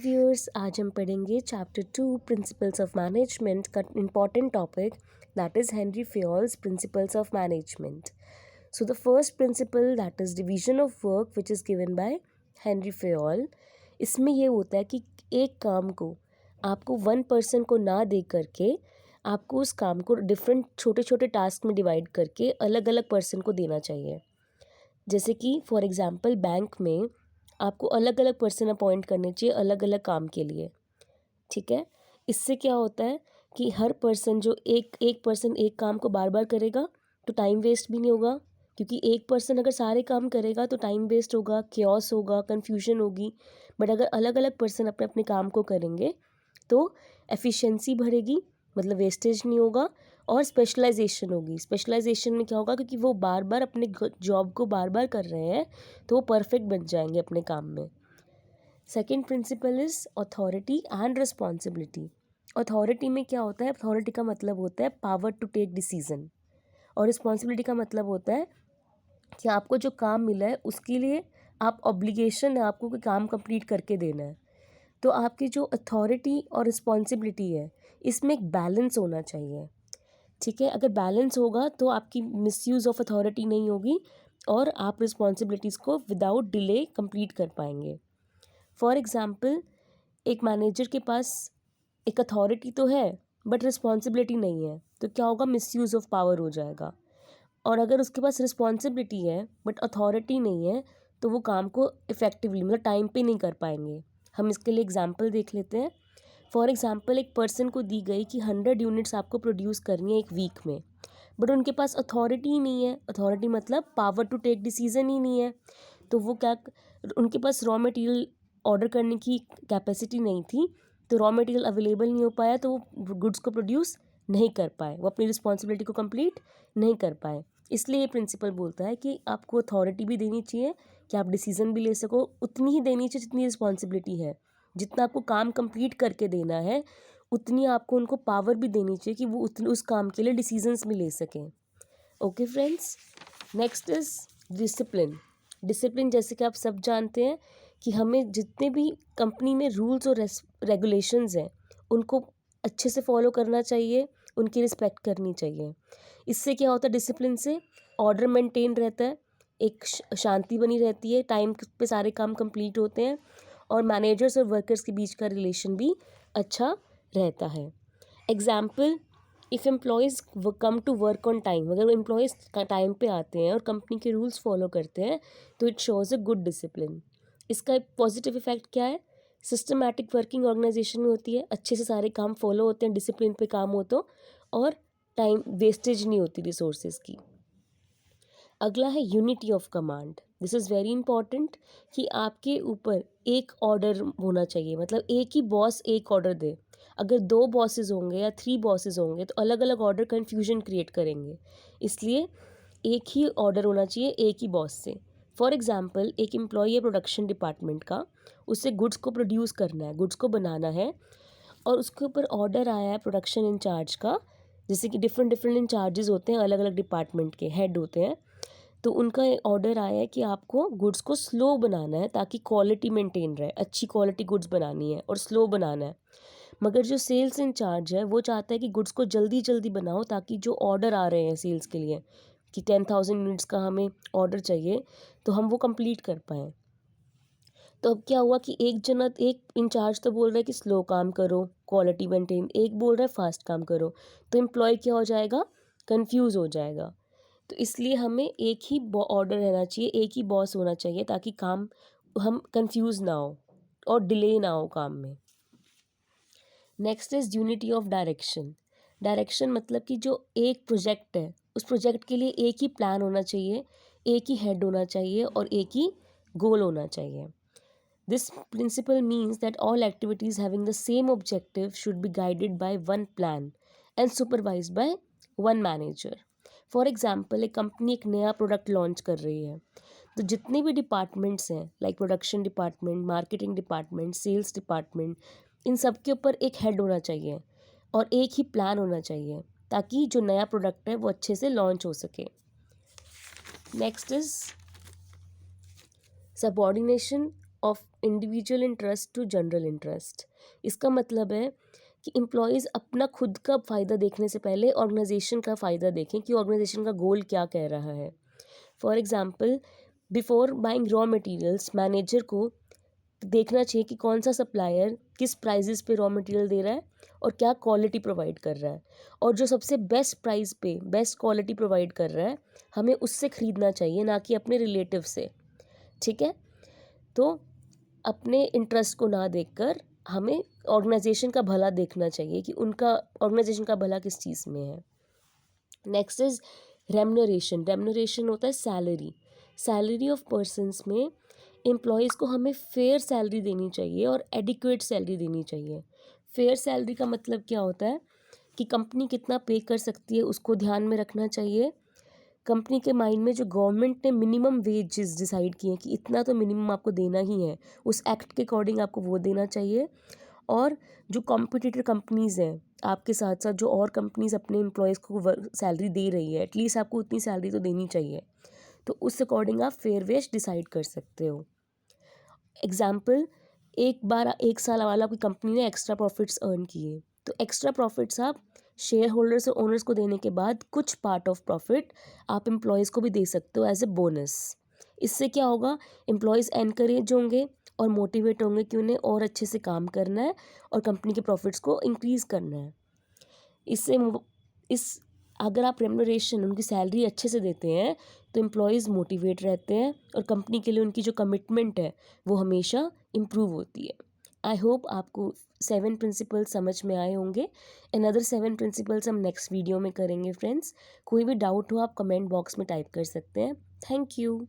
Viewers, आज हम पढ़ेंगे चैप्टर 2 प्रिंसिपल्स ऑफ मैनेजमेंट का important topic that is Henri Fayol's principles of management. So the first principle that is division of work which is given by Henry Fayol. इसमें ये होता है कि एक काम को आपको वन पर्सन को ना दे करके आपको उस काम को डिफरेंट छोटे छोटे टास्क में डिवाइड करके अलग अलग पर्सन को देना चाहिए. जैसे कि फॉर एग्जांपल बैंक में आपको अलग अलग पर्सन अपॉइंट करने चाहिए अलग अलग काम के लिए. ठीक है. इससे क्या होता है कि हर पर्सन जो एक एक पर्सन एक काम को बार बार करेगा तो टाइम वेस्ट भी नहीं होगा, क्योंकि एक पर्सन अगर सारे काम करेगा तो टाइम वेस्ट होगा, क्योस होगा, कन्फ्यूजन होगी. बट अगर अलग अलग पर्सन अपने अपने काम को करेंगे तो एफिशिएंसी बढ़ेगी, मतलब वेस्टेज नहीं होगा, और स्पेशलाइजेशन होगी. स्पेशलाइजेशन में क्या होगा, क्योंकि वो बार बार अपने जॉब को बार बार कर रहे हैं तो वो परफेक्ट बन जाएंगे अपने काम में. Second principle is authority and responsibility. Authority में क्या होता है, अथॉरिटी का मतलब होता है पावर टू टेक डिसीजन, और रिस्पॉन्सिबिलिटी का मतलब होता है कि आपको जो काम मिला है उसके लिए आप ऑब्लिगेशन है आपको कोई काम कंप्लीट करके देना है. तो आपकी जो अथॉरिटी और रिस्पॉन्सिबिलिटी है इसमें एक बैलेंस होना चाहिए. ठीक है. अगर बैलेंस होगा तो आपकी मिसयूज़ ऑफ अथॉरिटी नहीं होगी और आप रिस्पॉन्सिबिलिटीज़ को विदाउट डिले कंप्लीट कर पाएंगे. फॉर एग्ज़ाम्पल, एक मैनेजर के पास एक अथॉरिटी तो है बट रिस्पॉन्सिबिलिटी नहीं है, तो क्या होगा, मिसयूज़ ऑफ पावर हो जाएगा. और अगर उसके पास रिस्पॉन्सिबिलिटी है बट अथॉरिटी नहीं है तो वो काम को इफ़ेक्टिवली मतलब टाइम पे नहीं कर पाएंगे. हम इसके लिए एग्जांपल देख लेते हैं. फॉर एग्जांपल, एक पर्सन को दी गई कि 100 यूनिट्स आपको प्रोड्यूस करनी है एक वीक में, बट उनके पास अथॉरिटी ही नहीं है. अथॉरिटी मतलब पावर टू टेक डिसीजन ही नहीं है. तो वो क्या, उनके पास रॉ मटेरियल ऑर्डर करने की कैपेसिटी नहीं थी, तो रॉ मटेरियल अवेलेबल नहीं हो पाया, तो वो गुड्स को प्रोड्यूस नहीं कर पाए, वो अपनी रिस्पॉन्सिबिलिटी को कंप्लीट नहीं कर पाए. इसलिए ये प्रिंसिपल बोलता है कि आपको अथॉरिटी भी देनी चाहिए कि आप डिसीजन भी ले सको, उतनी ही देनी चाहिए जितनी रिस्पॉन्सिबिलिटी है. जितना आपको काम कंप्लीट करके देना है उतनी आपको उनको पावर भी देनी चाहिए कि वो उतने उस काम के लिए डिसीजंस भी ले सकें. Okay friends, next is discipline. Discipline जैसे कि आप सब जानते हैं कि हमें जितने भी कंपनी में रूल्स और रेगुलेशंस हैं उनको अच्छे से फॉलो करना चाहिए, उनकी रिस्पेक्ट करनी चाहिए. इससे क्या होता है, डिसिप्लिन से ऑर्डर मेंटेन रहता है, एक शांति बनी रहती है, टाइम पे सारे काम कंप्लीट होते हैं, और मैनेजर्स और वर्कर्स के बीच का रिलेशन भी अच्छा रहता है. Example, if employees come to work on time, अगर एम्प्लॉयज़ टाइम पे आते हैं और कंपनी के रूल्स फॉलो करते हैं तो it shows a good discipline. इसका पॉजिटिव इफेक्ट क्या है, सिस्टमैटिक वर्किंग ऑर्गेनाइजेशन में होती है, अच्छे से सारे काम फॉलो होते हैं, डिसिप्लिन पे काम हो तो, और टाइम वेस्टेज नहीं होती रिसोर्सेज की. अगला है unity of command. This is very important कि आपके ऊपर एक ऑर्डर होना चाहिए, मतलब एक ही बॉस एक ऑर्डर दे. अगर 2 बॉसेस होंगे या 3 बॉसेस होंगे तो अलग अलग ऑर्डर कन्फ्यूजन क्रिएट करेंगे. इसलिए एक ही ऑर्डर होना चाहिए एक ही बॉस से. फॉर एग्जाम्पल, एक एम्प्लॉई है प्रोडक्शन डिपार्टमेंट का, उसे गुड्स को प्रोड्यूस करना है, गुड्स को बनाना है, और उसके ऊपर ऑर्डर आया है प्रोडक्शन इंचार्ज का. जैसे कि डिफरेंट डिफरेंट इंचार्जेस होते हैं, अलग अलग डिपार्टमेंट के हेड होते हैं, तो उनका ऑर्डर आया है कि आपको गुड्स को स्लो बनाना है ताकि क्वालिटी मेंटेन रहे, अच्छी क्वालिटी गुड्स बनानी है और स्लो बनाना है. मगर जो सेल्स इंचार्ज है वो चाहता है कि गुड्स को जल्दी जल्दी बनाओ ताकि जो ऑर्डर आ रहे हैं सेल्स के लिए कि 10,000 यूनिट्स का हमें ऑर्डर चाहिए तो हम वो कंप्लीट कर पाएँ. तो अब क्या हुआ कि एक इंचार्ज तो बोल रहा है कि स्लो काम करो, क्वालिटी मेंटेन, एक बोल रहा है फास्ट काम करो, तो एम्प्लॉय क्या हो जाएगा, कंफ्यूज हो जाएगा. तो इसलिए हमें एक ही ऑर्डर रहना चाहिए, एक ही बॉस होना चाहिए ताकि काम हम कंफ्यूज ना हो और डिले ना हो काम में. Next is unity of direction. Direction मतलब कि जो एक प्रोजेक्ट है उस प्रोजेक्ट के लिए एक ही प्लान होना चाहिए, एक ही हेड होना चाहिए और एक ही गोल होना चाहिए. This principle means that all activities having the same objective should be guided by one plan and supervised by one manager. For example, एक कंपनी एक नया प्रोडक्ट लॉन्च कर रही है, तो जितने भी डिपार्टमेंट्स हैं like production department, marketing department, sales department, इन सब के ऊपर एक हेड होना चाहिए और एक ही प्लान होना चाहिए ताकि जो नया प्रोडक्ट है वो अच्छे से लॉन्च हो सके. Next is subordination of individual interest to general interest. इसका मतलब है कि एम्प्लॉयज़ अपना खुद का फ़ायदा देखने से पहले ऑर्गेनाइजेशन का फ़ायदा देखें कि ऑर्गेनाइजेशन का गोल क्या कह रहा है। For example, before buying raw materials, manager को देखना चाहिए कि कौन सा सप्लायर किस प्राइजेस पे रॉ मटेरियल दे रहा है और क्या क्वालिटी प्रोवाइड कर रहा है, और जो सबसे बेस्ट प्राइस पे बेस्ट क्वालिटी प्रोवाइड कर रहा है हमें उससे ख़रीदना चाहिए, ना कि अपने रिलेटिव से। ठीक है, तो अपने इंटरेस्ट को ना देखकर हमें ऑर्गेनाइजेशन का भला देखना चाहिए कि उनका ऑर्गेनाइजेशन का भला किस चीज़ में है। Next is remuneration. रेम्यूनरेशन होता है सैलरी। सैलरी ऑफ पर्सनस में एम्प्लॉयज़ को हमें फेयर सैलरी देनी चाहिए और एडिक्वेट सैलरी देनी चाहिए। फेयर सैलरी का मतलब क्या होता है कि कंपनी कितना पे कर सकती है उसको ध्यान में रखना चाहिए। कंपनी के माइंड में जो गवर्नमेंट ने मिनिमम वेजेस डिसाइड किए हैं कि इतना तो मिनिमम आपको देना ही है, उस एक्ट के अकॉर्डिंग आपको वो देना चाहिए। और जो कॉम्पिटिटर कंपनीज़ हैं आपके साथ साथ, जो और कंपनीज़ अपने एम्प्लॉयज़ को सैलरी दे रही है, एटलीस्ट आपको उतनी सैलरी तो देनी चाहिए। तो उस अकॉर्डिंग आप फेयर वेज डिसाइड कर सकते हो। एग्जाम्पल, एक साल वाला कोई कंपनी ने एक्स्ट्रा प्रॉफिट्स अर्न किए, तो एक्स्ट्रा प्रॉफिट्स आप शेयर होल्डर्स और ओनर्स को देने के बाद कुछ पार्ट ऑफ प्रॉफिट आप एम्प्लॉयज़ को भी दे सकते हो एज ए बोनस। इससे क्या होगा, एम्प्लॉयज़ एनकरेज होंगे और मोटिवेट होंगे कि उन्हें और अच्छे से काम करना है और कंपनी के प्रॉफिट्स को इंक्रीज़ करना है। इससे इस अगर आप रेम्यूनरेशन उनकी सैलरी अच्छे से देते हैं तो एम्प्लॉयज़ मोटिवेट रहते हैं और कंपनी के लिए उनकी जो कमिटमेंट है वो हमेशा इम्प्रूव होती है। आई होप आपको 7 प्रिंसिपल्स समझ में आए होंगे। अनदर 7 प्रिंसिपल्स हम नेक्स्ट वीडियो में करेंगे फ्रेंड्स। कोई भी डाउट हो आप कमेंट बॉक्स में टाइप कर सकते हैं। Thank you.